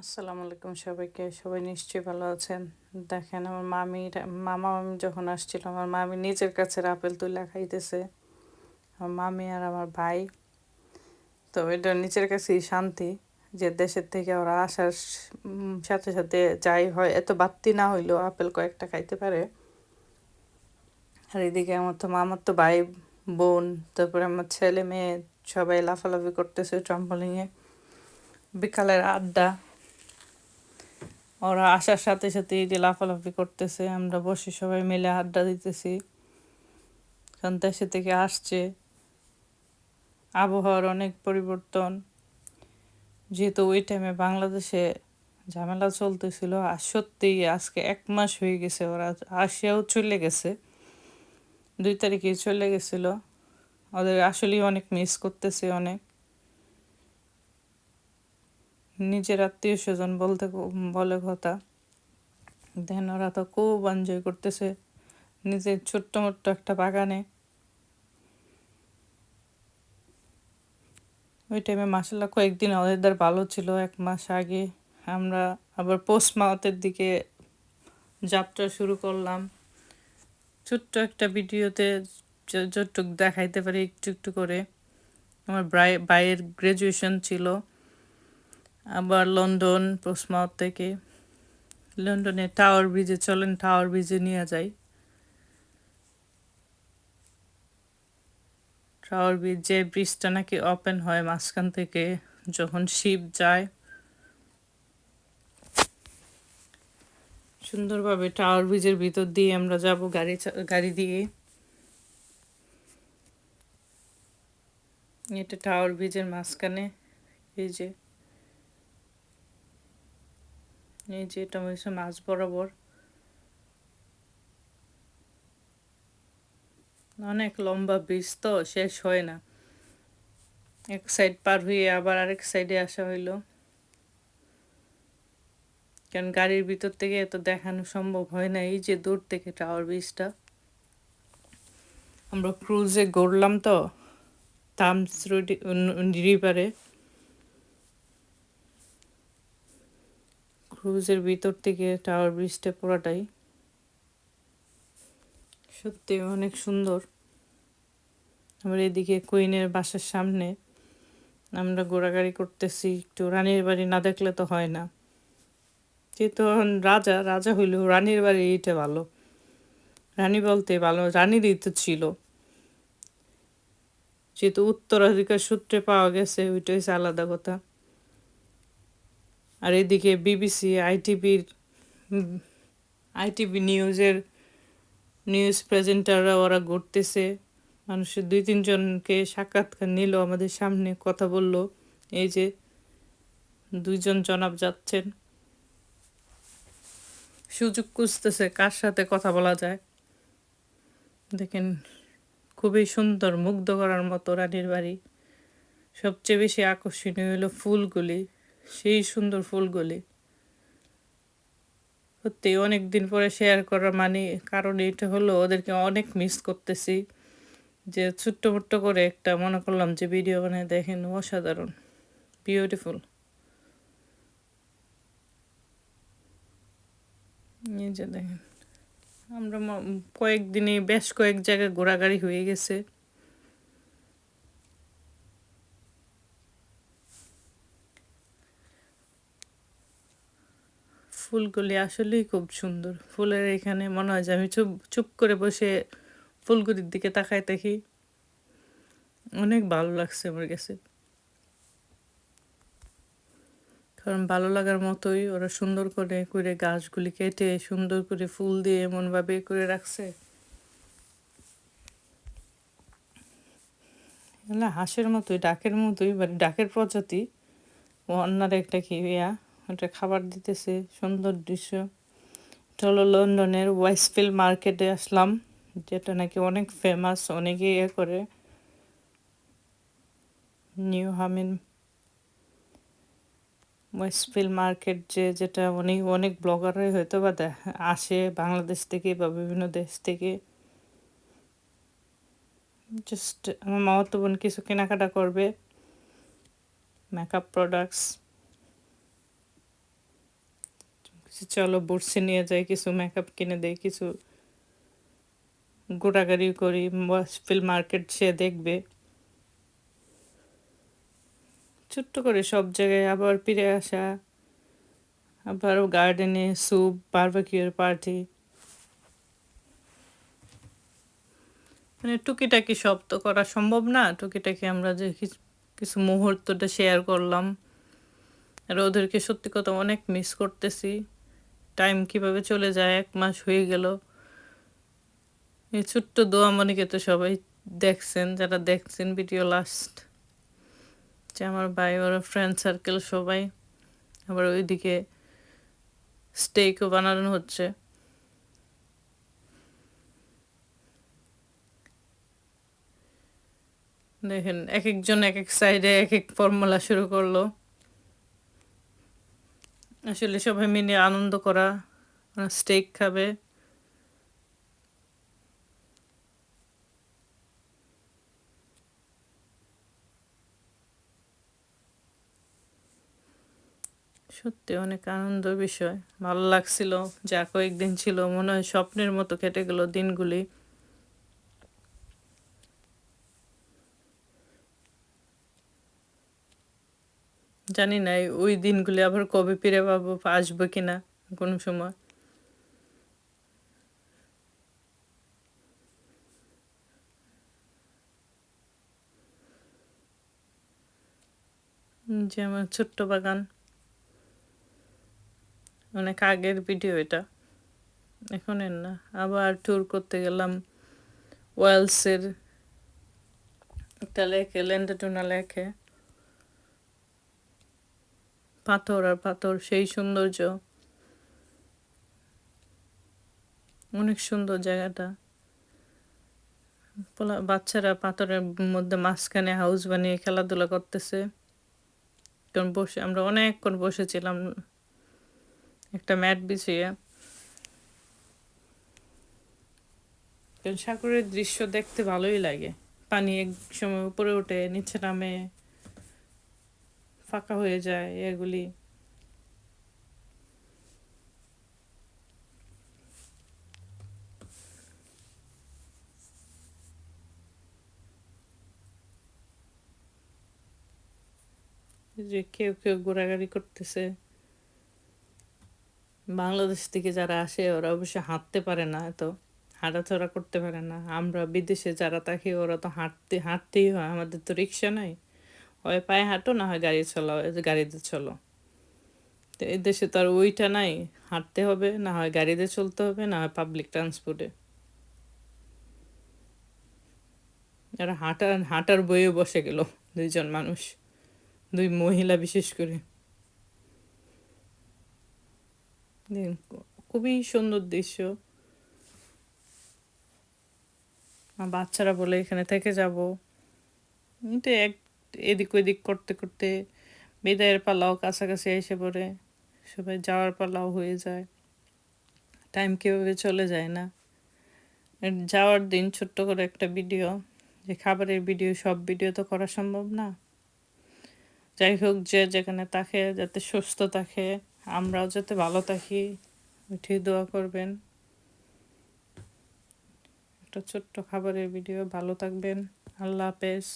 আসসালামু আলাইকুম সবাইকে। সবাই নিশ্চয়ই ভালো আছেন। দেখেন আমার মামা-মামি যখন আসছিল, আমার মামি নিজের কাছের আপেল তুইলা খাইতেছে। আমার মামি আর আমার ভাই। তো এটা নিজের কাছেই শান্তি যে দেশের থেকে ওরা আসার সাথে সাথে যাই হয় এত বাড়তি না হইলেও আপেল কয়েকটা খাইতে পারে। আর এদিকে আমার তো ভাই, বোন, তারপরে আমার ছেলে মেয়ে সবাই লাফালাফি করতেছে ট্রাম্পলিংয়ে। বিকালের আড্ডা। ওরা আসার সাথে সাথে এই যে লাফালাফি করতেছে, আমরা বসে সবাই মিলে আড্ডা দিতেছি। কারণ দেশে থেকে আসছে, আবহাওয়ার অনেক পরিবর্তন। যেহেতু ওই টাইমে বাংলাদেশে ঝামেলা চলতেছিল, আর সত্যিই আজকে 1 মাস হয়ে গেছে ওরা আসিয়াও চলে গেছে। 2 তারিখে চলে গেছিল। ওদের আসলেই অনেক মিস করতেছে, অনেক নিজের আত্মীয় স্বজন বলে কথা। দেন ওরা তো খুব এনজয় করতেছে নিজের ছোট্ট মোট্ট একটা বাগানে। ওই টাইমে মাসাল্লাহ কয়েকদিন ওয়েদার ভালো ছিল। 1 মাস আগে আমরা আবার পৌষ মাসের দিকে যাত্রা শুরু করলাম। ছোট্ট একটা ভিডিওতে যতটুক দেখাইতে পারি একটু একটু করে। আমার ভাইয়ের গ্রাজুয়েশন ছিল। আবার লন্ডন পৌষ মাস থেকে লন্ডনে টাওয়ার ব্রিজে, চলেন টাওয়ার ব্রিজে নিয়ে যাই। টাওয়ার ব্রিজ, যে ব্রিজটা নাকি ওপেন হয় মাঝখান থেকে যখন শিপ যায়, সুন্দরভাবে টাওয়ার ব্রিজের ভিতর দিয়ে আমরা যাব গাড়ি দিয়ে। এটা টাওয়ার ব্রিজের মাঝখানে। এই যে এটা হয়েছে মাঝ বরাবর। অনেক লম্বা ব্রিজ, তো শেষ হয় না। এক সাইড পার হয়ে আবার আরেক সাইডে আসা হইলো, কারণ গাড়ির ভিতর থেকে এত দেখানো সম্ভব হয় না। এই যে দূর থেকে টাওয়ার ব্রিজটা। আমরা ক্রুজে ঘুরলাম তো থামস রিভারে। ক্রুজের ভিতর থেকে টাওয়ার ব্রিজটা পুরাটাই সত্যি অনেক সুন্দর। আবার এদিকে কুইনের বাসার সামনে আমরা ঘোরাঘুরি করতেছি। একটু রানীর বাড়ি না দেখলে তো হয় না। যেহেতু রাজা রাজা হইলেও রানীর বাড়ি এইটা ভালো। রানী বলতে ভালো, রানীরই তো ছিল, যেহেতু উত্তরাধিকার সূত্রে পাওয়া গেছে, ওইটা হচ্ছে আলাদা কথা। আর এদিকে বিবিসি, আইটিভি নিউজ প্রেজেন্টাররা ওরা ঘুরতেছে। মানুষের 2-3 জনকে সাক্ষাৎকার নিল, আমাদের সামনে কথা বলল। এই যে 2 জন জনাব যাচ্ছেন, সুযোগ খুঁজতেছে কার সাথে কথা বলা যায়। দেখেন, খুবই সুন্দর, মুগ্ধ করার মতো রানীর বাড়ি। সবচেয়ে বেশি আকর্ষণীয় হলো ফুলগুলি, সেই সুন্দর ফুলগুলি। সত্যি অনেক দিন পরে শেয়ার করার কারণ এটা হলো ওদেরকে অনেক মিস করতেছি। যে ছোট্ট মোট্ট করে একটা মনে করলাম যে ভিডিও বানায়। দেখেন, অসাধারণ, বিউটিফুল। এই যে দেখেন, আমরা কয়েকদিনে বেশ কয়েক জায়গায় ঘোরাঘুরি হয়ে গেছে। ফুলগুলি আসলেই খুব সুন্দর। ফুলের এখানে মনে হয় যে আমি চুপ চুপ করে বসে ফুলগুলির দিকে তাকায় থাকি। অনেক ভালো লাগছে আমার কাছে। কারণ ভালো লাগার মতোই ওরা সুন্দর করে করে গাছগুলি কেটে সুন্দর করে ফুল দিয়ে এমনভাবে করে রাখছে। এগুলো হাঁসের মতোই, ডাকের মতোই, মানে ডাকের প্রজাতি। ও অন্যার একটা কি ওটা খাবার দিতেছে। সুন্দর দৃশ্য। এটা হলো লন্ডনের ওয়েস্টফিল্ড মার্কেটে আসলাম, যেটা নাকি অনেক ফেমাস, অনেকে করে। নিউ হামিন ওয়েস্টফিল্ড মার্কেট, যেটা অনেক অনেক ব্লগাররাই হয়তো বা আসে বাংলাদেশ থেকে বা বিভিন্ন দেশ থেকে। জাস্ট আমার মামাতো বোন কিছু কেনাকাটা করবে, মেকআপ প্রোডাক্টস। চলো বুটসে নিয়ে যাই, কিছু মেকআপ কিনে দেই, কিছু ঘোরাঘুরি করি, ওয়াশফিল মার্কেট সে দেখবে। ছোট্ট করে সব জায়গায় আবার ফিরে আসা, আবার গার্ডেনে স্যুপ, বারবিকিউর পার্টি, মানে টুকিটাকি সব তো করা সম্ভব না। টুকিটাকি আমরা যে কিছু মুহূর্তটা শেয়ার করলাম, আর ওদেরকে সত্যি কথা অনেক মিস করতেছি। টাইম কিভাবে চলে যায়, 1 মাস হয়ে গেল। এই ছোট্ট দোয়ামণিকে তো সবাই দেখছেন, যারা দেখছেন ভিডিও লাস্ট, যে আমার ভাই, ওরা ফ্রেন্ড সার্কেল সবাই। আবার ওইদিকে স্টেকও বানানো হচ্ছে। দেখেন এক একজন এক এক সাইডে এক এক ফর্মুলা শুরু করলো। আসলে সবাই মিলে আনন্দ করা, স্টেক খাবে। সত্যি অনেক আনন্দের বিষয়, ভালো লাগছিল। যা কয়েকদিন ছিল মনে হয় স্বপ্নের মতো কেটে গেল দিনগুলি। জানি না ওই দিনগুলি আবার কবে ফিরে পাবো, আসবো কিনা কোনো সময়। যে আমার ছোট্ট বাগান, অনেক আগের ভিডিও এটা, এখন এর না। আবার ট্যুর করতে গেলাম ওয়েলসের একটা লেকে, ল্যান্ডাটুনা লেকে, পাথর আর পাথর, সেই সৌন্দর্য, অনেক সুন্দর জায়গাটা। বাচ্চারা পাথরের মধ্যে মাঝখানে হাউস বানিয়ে খেলাধুলা করতেছে। কারণ বসে আমরা অনেকক্ষণ বসেছিলাম একটা ম্যাট বিছিয়ে। কারণ সাগরের দৃশ্য দেখতে ভালোই লাগে। পানি এক সময় উপরে ওঠে, নিচে নামে, ফাঁকা হয়ে যায় এগুলি। যে কেউ কেউ ঘোরাঘুরি করতেছে। বাংলাদেশ থেকে যারা আসে ওরা অবশ্য হাঁটতে পারে না, এত হাঁটাচলা করতে পারে না। আমরা বিদেশে যারা থাকি ওরা তো হাঁটতেই হয়, আমাদের তো রিক্সা নাই। হয় পায়ে হাঁটো, না হয় গাড়ি চলাও, গাড়িতে চলো। তো এই দেশে তো আর ওইটা নাই, হাঁটতে হবে, না হয় গাড়িতে চলতে হবে, না হয় পাবলিক ট্রান্সপোর্টে। আর হাঁটার বইয়ে বসে গেল দুইজন মানুষ, দুই মহিলা বিশেষ করে। খুবই সুন্দর দৃশ্য। বাচ্চারা বলে এখানে থেকে যাব, কিন্তু এদিক ওদিক করতে করতে বিদায়ের পালাও কাছাকাছি এসে পড়ে, সবাই যাওয়ার পালাও হয়ে যায়। টাইম কীভাবে চলে যায় না। যাওয়ার দিন ছোট্ট করে একটা ভিডিও, যে খাবারের ভিডিও, সব ভিডিও তো করা সম্ভব না। যাই হোক, যে যেখানে থাকে যাতে সুস্থ থাকে, আমরাও যাতে ভালো থাকি, ওইটাই দোয়া করবেন। একটা ছোট্ট খাবারের ভিডিও, ভালো থাকবেন, আল্লাহ হাফেজ।